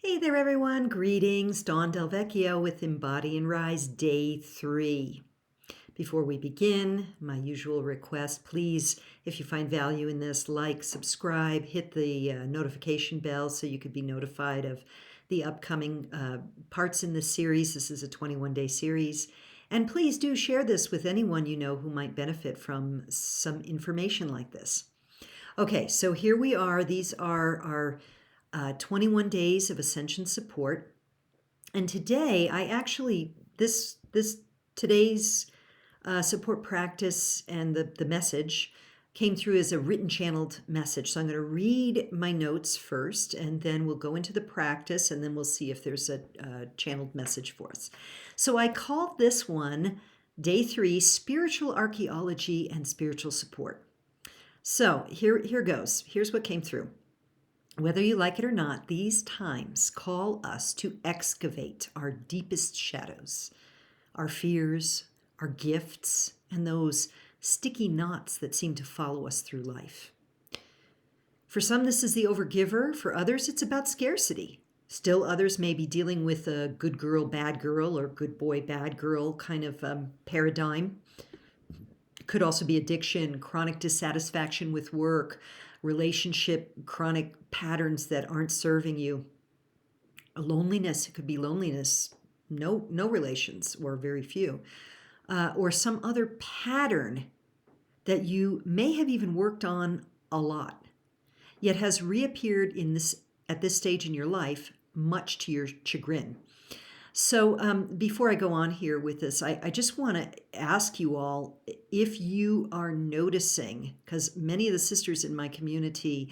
Hey there, everyone. Greetings. Dawn Del Vecchio with Embody Rise Day 3. Before we begin, my usual request, please, if you find value in this, like, subscribe, hit the notification bell so you could be notified of the upcoming parts in this series. This is a 21-day series. And please do share this with anyone you know who might benefit from some information like this. Okay, so here we are. These are our 21 days of ascension support. And today, today's support practice and the message came through as a written channeled message. So I'm going to read my notes first, and then we'll go into the practice, and then we'll see if there's a channeled message for us. So I called this one Day 3, Spiritual Archeology and Spiritual Support. So here goes. Here's what came through. Whether you like it or not, these times call us to excavate our deepest shadows, our fears, our gifts, and those sticky knots that seem to follow us through life. For some, this is the overgiver. For others, it's about scarcity. Still others may be dealing with a good girl, bad girl, or good boy, bad girl kind of paradigm. Could also be addiction, chronic dissatisfaction with work, relationship, chronic patterns that aren't serving you. Loneliness, it could be loneliness, no relations or very few, or some other pattern that you may have even worked on a lot, yet has reappeared at this stage in your life, much to your chagrin. So before I go on here with this, I just want to ask you all if you are noticing, because many of the sisters in my community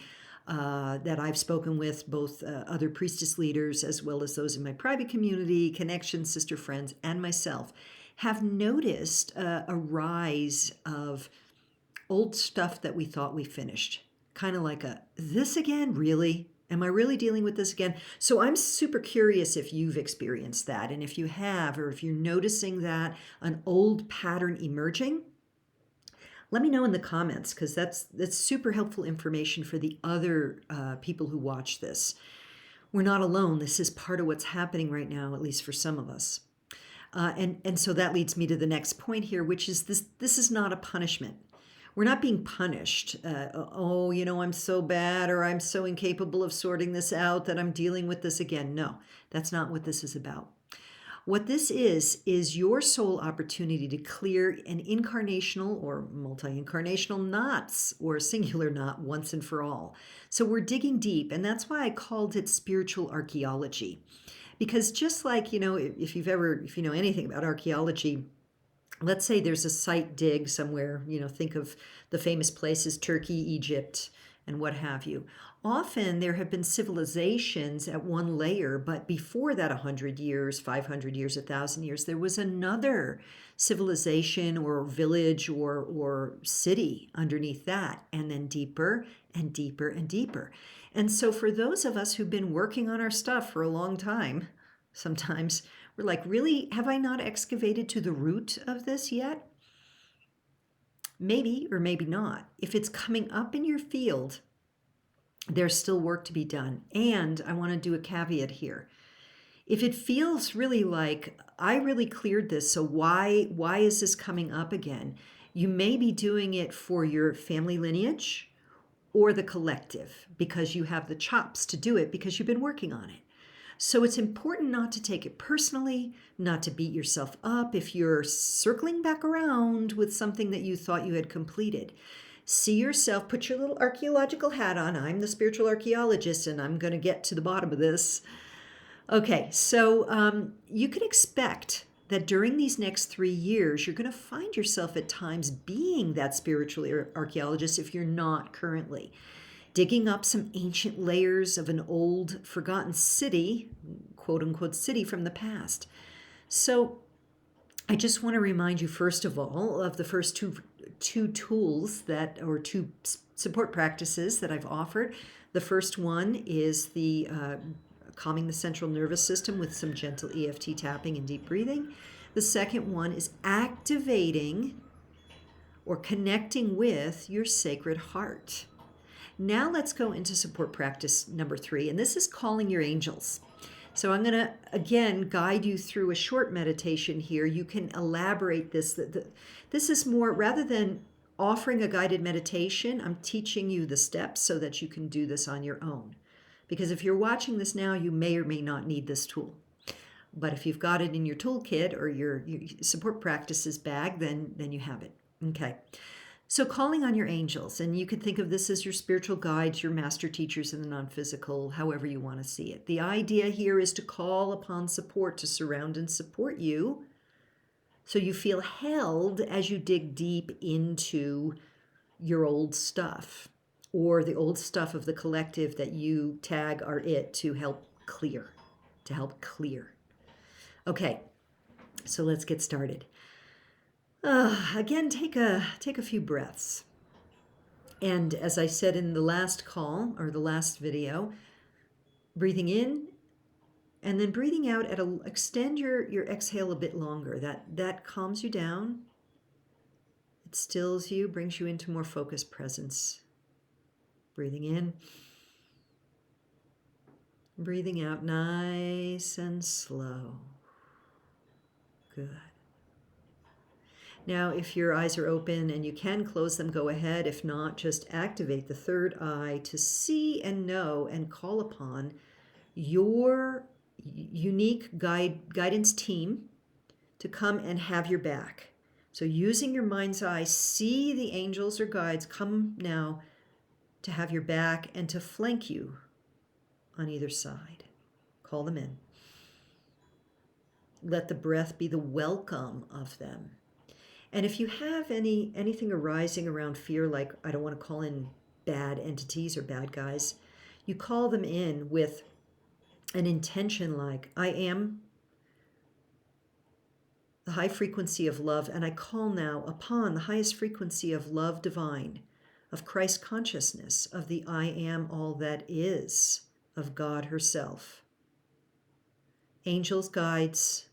that I've spoken with, both other priestess leaders as well as those in my private community, connections, sister friends, and myself, have noticed a rise of old stuff that we thought we finished. Kind of like this again, really? Am I really dealing with this again? So I'm super curious if you've experienced that. And if you have, or if you're noticing that an old pattern emerging, let me know in the comments, because that's super helpful information for the other people who watch this. We're not alone. This is part of what's happening right now, at least for some of us. And so that leads me to the next point here, which is this is not a punishment. We're not being punished. I'm so bad, or I'm so incapable of sorting this out that I'm dealing with this again. No, that's not what this is about. What this is your soul opportunity to clear an incarnational or multi-incarnational knots, or a singular knot, once and for all. So we're digging deep, and that's why I called it spiritual archaeology. Because just like, if you know anything about archaeology, let's say there's a site dig somewhere, think of the famous places, Turkey, Egypt, and what have you. Often there have been civilizations at one layer, but before that 100 years, 500 years, 1,000 years, there was another civilization or village or city underneath that, and then deeper and deeper and deeper. And so for those of us who've been working on our stuff for a long time, sometimes we're like, really, have I not excavated to the root of this yet? Maybe or maybe not. If it's coming up in your field, there's still work to be done. And I want to do a caveat here. If it feels really like, I really cleared this, so why is this coming up again? You may be doing it for your family lineage or the collective, because you have the chops to do it, because you've been working on it. So it's important not to take it personally, not to beat yourself up if you're circling back around with something that you thought you had completed. See yourself, put your little archaeological hat on. I'm the spiritual archaeologist, and I'm going to get to the bottom of this. Okay, so you can expect that during these next 3 years, you're going to find yourself at times being that spiritual archaeologist if you're not currently. Digging up some ancient layers of an old forgotten city, quote unquote city from the past. So I just want to remind you, first of all, of the first two tools two support practices that I've offered. The first one is the calming the central nervous system with some gentle EFT tapping and deep breathing. The second one is activating or connecting with your sacred heart. Now let's go into support practice number 3, and this is calling your angels. So I'm going to, again, guide you through a short meditation here. You can elaborate this. This is more, rather than offering a guided meditation, I'm teaching you the steps so that you can do this on your own. Because if you're watching this now, you may or may not need this tool. But if you've got it in your toolkit or your support practices bag, then you have it. Okay. So calling on your angels, and you could think of this as your spiritual guides, your master teachers in the non-physical, however you want to see it. The idea here is to call upon support to surround and support you so you feel held as you dig deep into your old stuff or the old stuff of the collective that you tag are it to help clear. Okay, so let's get started. Again, take a few breaths. And as I said in the last call or the last video, breathing in and then breathing out extend your exhale a bit longer. That calms you down. It stills you, brings you into more focused presence. Breathing in. Breathing out nice and slow. Good. Now, if your eyes are open and you can close them, go ahead. If not, just activate the third eye to see and know and call upon your unique guidance team to come and have your back. So using your mind's eye, see the angels or guides come now to have your back and to flank you on either side. Call them in. Let the breath be the welcome of them. And if you have anything arising around fear, like I don't want to call in bad entities or bad guys, you call them in with an intention like, I am the high frequency of love, and I call now upon the highest frequency of love divine, of Christ consciousness, of the I am all that is, of God herself. Angels, guides,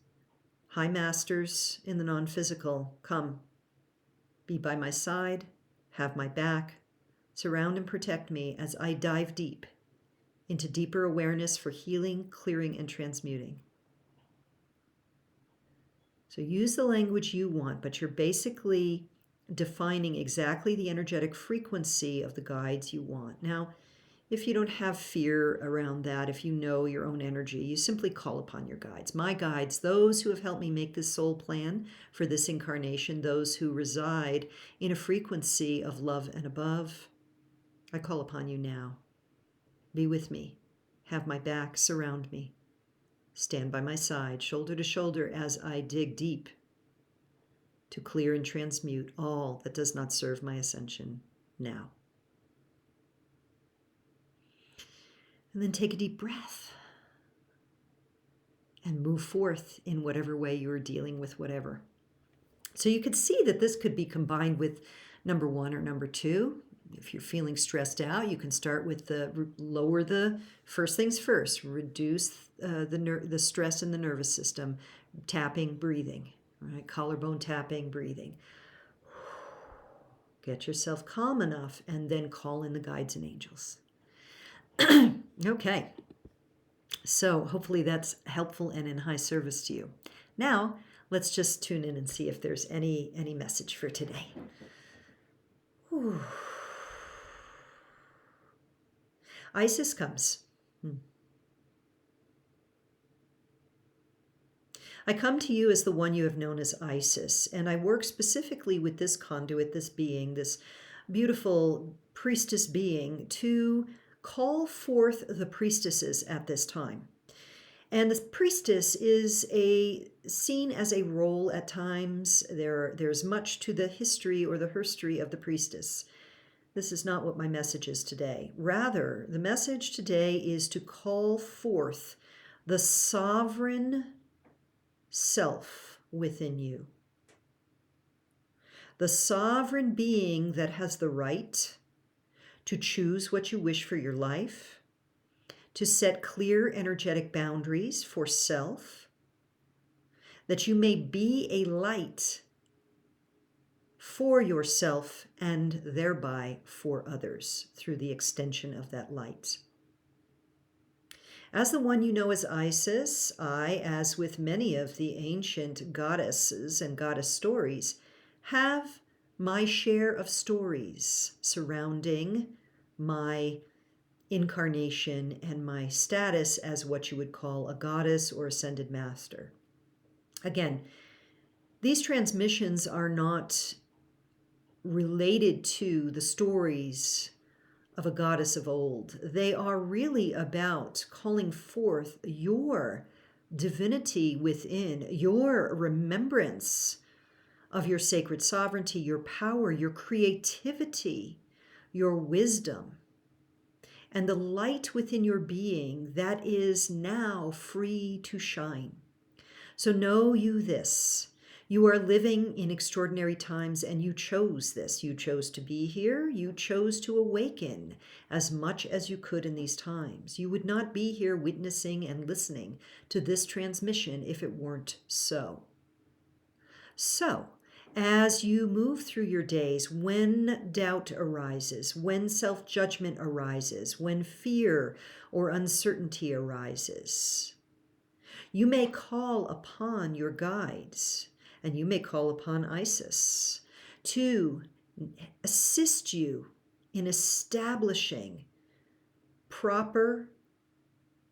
high masters in the non-physical, come, be by my side, have my back, surround and protect me as I dive deep into deeper awareness for healing, clearing, and transmuting. So use the language you want, but you're basically defining exactly the energetic frequency of the guides you want. Now, if you don't have fear around that, if you know your own energy, you simply call upon your guides. My guides, those who have helped me make this soul plan for this incarnation, those who reside in a frequency of love and above, I call upon you now. Be with me. Have my back. Surround me. Stand by my side, shoulder to shoulder, as I dig deep to clear and transmute all that does not serve my ascension now. And then take a deep breath and move forth in whatever way you are dealing with whatever. So you could see that this could be combined with number 1 or number 2. If you're feeling stressed out, you can start with lower the first things first, reduce the stress in the nervous system, tapping, breathing, right? Collarbone tapping, breathing. Get yourself calm enough and then call in the guides and angels. Okay, so hopefully that's helpful and in high service to you. Now, let's just tune in and see if there's any message for today. Whew. Isis comes. I come to you as the one you have known as Isis, and I work specifically with this conduit, this being, this beautiful priestess being, to call forth the priestesses at this time. And the priestess is seen as a role at times. There's much to the history or the herstory of the priestess. This is not what my message is today. Rather, the message today is to call forth the sovereign self within you. The sovereign being that has the right to choose what you wish for your life, to set clear energetic boundaries for self, that you may be a light for yourself and thereby for others through the extension of that light. As the one you know as Isis, I, as with many of the ancient goddesses and goddess stories, have my share of stories surrounding my incarnation and my status as what you would call a goddess or ascended master. Again, these transmissions are not related to the stories of a goddess of old. They are really about calling forth your divinity within, your remembrance of your sacred sovereignty, your power, your creativity, your wisdom, and the light within your being that is now free to shine. So know you this. You are living in extraordinary times and you chose this. You chose to be here. You chose to awaken as much as you could in these times. You would not be here witnessing and listening to this transmission if it weren't so. So, as you move through your days, when doubt arises, when self-judgment arises, when fear or uncertainty arises, you may call upon your guides, and you may call upon Isis to assist you in establishing proper,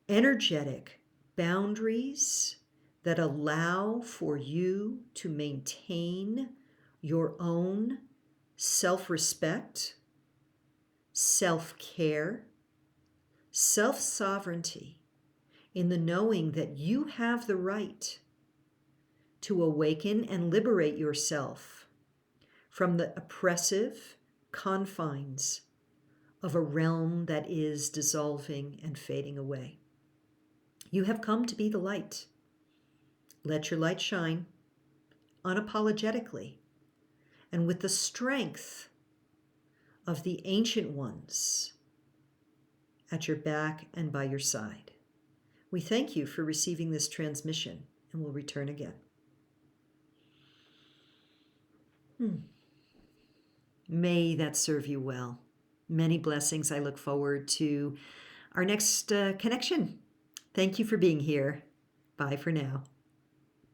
energetic boundaries that allow for you to maintain your own self-respect, self-care, self-sovereignty, in the knowing that you have the right to awaken and liberate yourself from the oppressive confines of a realm that is dissolving and fading away. You have come to be the light. Let your light shine unapologetically and with the strength of the ancient ones at your back and by your side. We thank you for receiving this transmission and will return again. May that serve you well. Many blessings. I look forward to our next connection. Thank you for being here. Bye for now.